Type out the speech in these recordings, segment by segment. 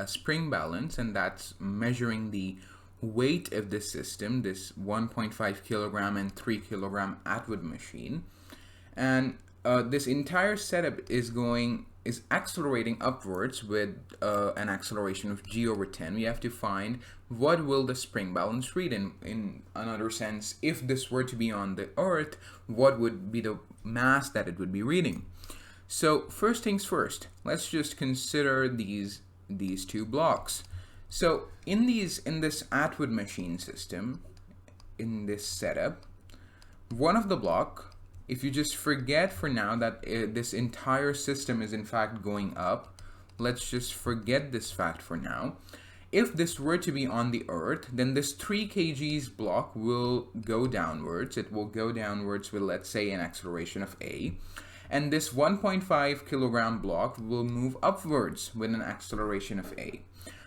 a spring balance, and that's measuring the weight of this system, this 1.5 kilogram and 3 kilogram Atwood machine. And this entire setup is accelerating upwards with an acceleration of g over 10. We have to find what will the spring balance read. In another sense, if this were to be on the Earth, what would be the mass that it would be reading? So first things first, let's just consider these two blocks. So in this Atwood machine system, in this setup, one of the block, if you just forget for now that this entire system is in fact going up, let's just forget this fact for now. If this were to be on the Earth, then this 3 kgs block will go downwards. It will go downwards with, let's say, an acceleration of a. And this 1.5 kilogram block will move upwards with an acceleration of a.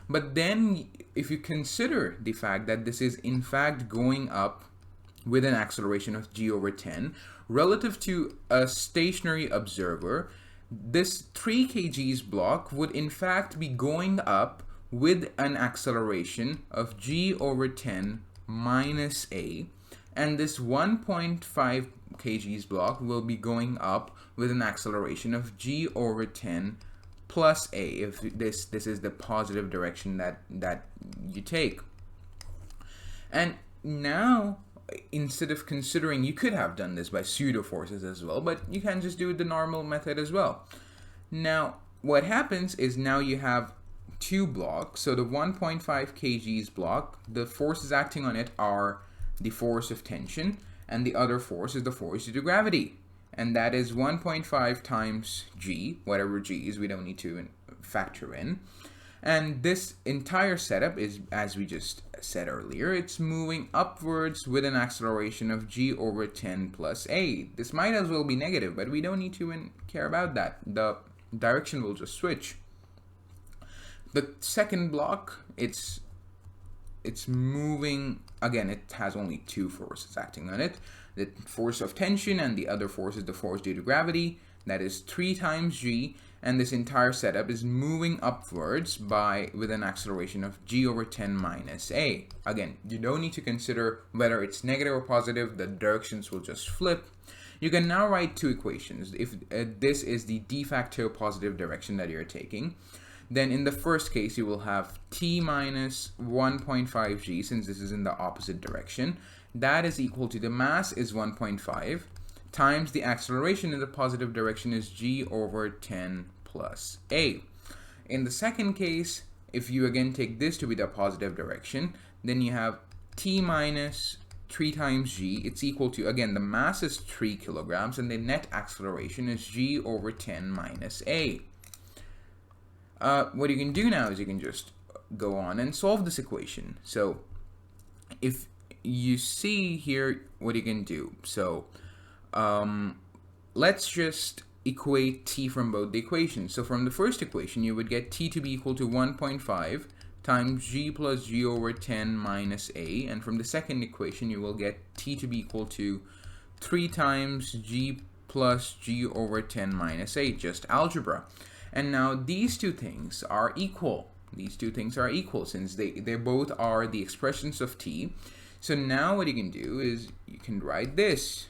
But then if you consider the fact that this is in fact going up with an acceleration of g over 10, relative to a stationary observer, this 3 kgs block would in fact be going up with an acceleration of g over 10 minus a, and this 1.5 kgs block will be going up with an acceleration of g over 10 plus a, if this is the positive direction that you take. And now, instead of considering, you could have done this by pseudo forces as well, but you can just do it the normal method as well. Now what happens is, now you have two blocks. So the 1.5 kgs block, the forces acting on it are the force of tension, and the other force is the force due to gravity, and that is 1.5 times g, whatever g is, we don't need to factor in. And this entire setup is, as we just said earlier, it's moving upwards with an acceleration of g over 10 plus a. This might as well be negative, but we don't need to care about that. The direction will just switch. The second block, it's moving, again, it has only two forces acting on it. The force of tension, and the other force is the force due to gravity. That is 3 times g, and this entire setup is moving upwards with an acceleration of g over 10 minus a. Again, you don't need to consider whether it's negative or positive, the directions will just flip. You can now write two equations. If this is the de facto positive direction that you're taking, then in the first case you will have t minus 1.5 g, since this is in the opposite direction. That is equal to, the mass is 1.5 times the acceleration in the positive direction is g over 10 plus a. In the second case, if you again take this to be the positive direction, then you have t minus 3 times g. It's equal to, again, the mass is 3 kilograms, and the net acceleration is g over 10 minus a. What you can do now is you can just go on and solve this equation. So if you see here what you can do, so let's just equate t from both the equations. So from the first equation, you would get t to be equal to 1.5 times g plus g over 10 minus a, and from the second equation you will get t to be equal to 3 times g plus g over 10 minus a, just algebra. And now these two things are equal. These two things are equal, since they both are the expressions of t. So now what you can do is you can write this.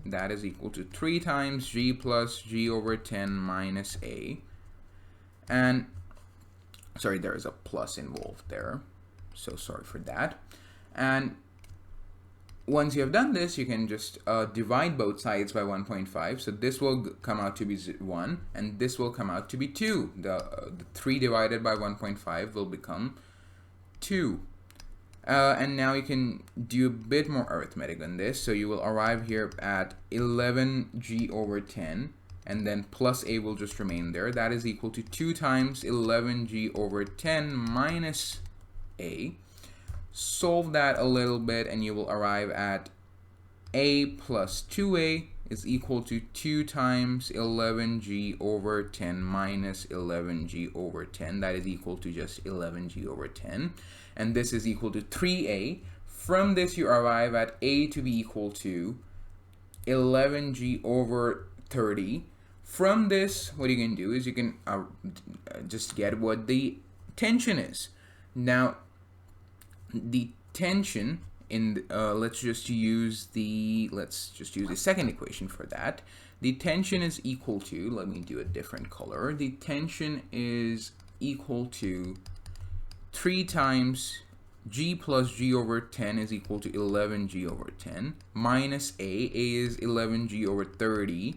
That is equal to 3 times g plus g over 10 minus a. And, sorry, there is a plus involved there. So sorry for that. And once you have done this, you can just divide both sides by 1.5. So this will come out to be 1, and this will come out to be 2. The 3 divided by 1.5 will become 2. And now you can do a bit more arithmetic on this. So you will arrive here at 11g over 10, and then plus a will just remain there. That is equal to 2 times 11g over 10 minus a. Solve that a little bit, and you will arrive at a plus 2a is equal to 2 times 11g over 10 minus 11g over 10. That is equal to just 11g over 10. And this is equal to 3a. From this, you arrive at a to be equal to 11g over 30. From this, what you can do is you can just get what the tension is. Now, the tension in let's just use the second equation for that. The tension is equal to, let me do a different color. The tension is equal to 3 times G plus G over 10 is equal to 11G over 10 minus A. A is 11G over 30.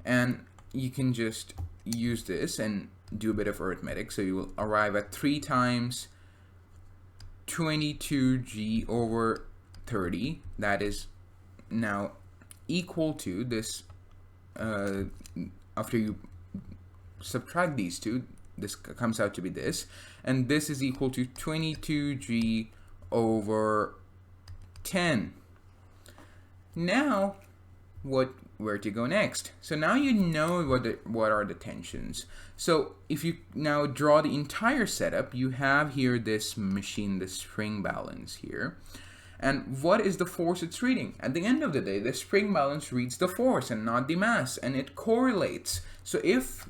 And you can just use this and do a bit of arithmetic. So you will arrive at 3 times 22G over 30. That is now equal to this, after you subtract these two, this comes out to be this, and this is equal to 22G over 10. Now, where to go next? So now you know what are the tensions. So if you now draw the entire setup, you have here this machine, the spring balance here. And what is the force it's reading? At the end of the day, the spring balance reads the force and not the mass, and it correlates. So if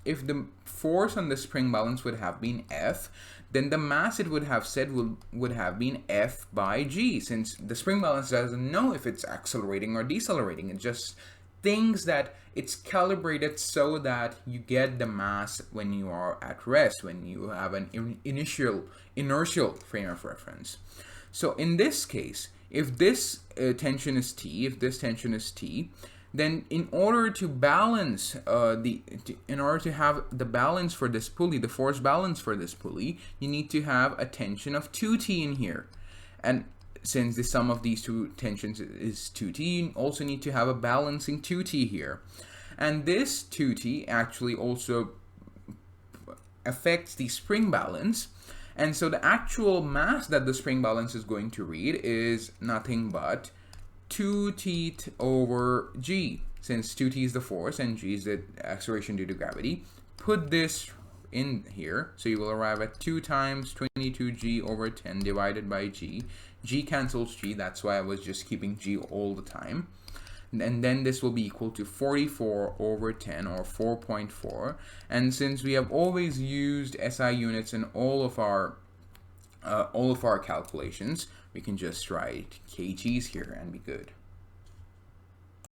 the force on the spring balance would have been F, then the mass it would have said would have been F by G, since the spring balance doesn't know if it's accelerating or decelerating. It just thinks that it's calibrated so that you get the mass when you are at rest, when you have an inertial frame of reference. So in this case, if this tension is T, then in order to balance in order to have the balance for this pulley, the force balance for this pulley, you need to have a tension of 2T in here. And since the sum of these two tensions is 2T, you also need to have a balancing 2T here. And this 2T actually also affects the spring balance. And so the actual mass that the spring balance is going to read is nothing but 2T over G. Since 2T is the force and G is the acceleration due to gravity, put this in here. So you will arrive at 2 times 22G over 10 divided by G. G cancels G, that's why I was just keeping G all the time. And then this will be equal to 44 over 10, or 4.4. And since we have always used SI units in all of our calculations, we can just write kgs here and be good.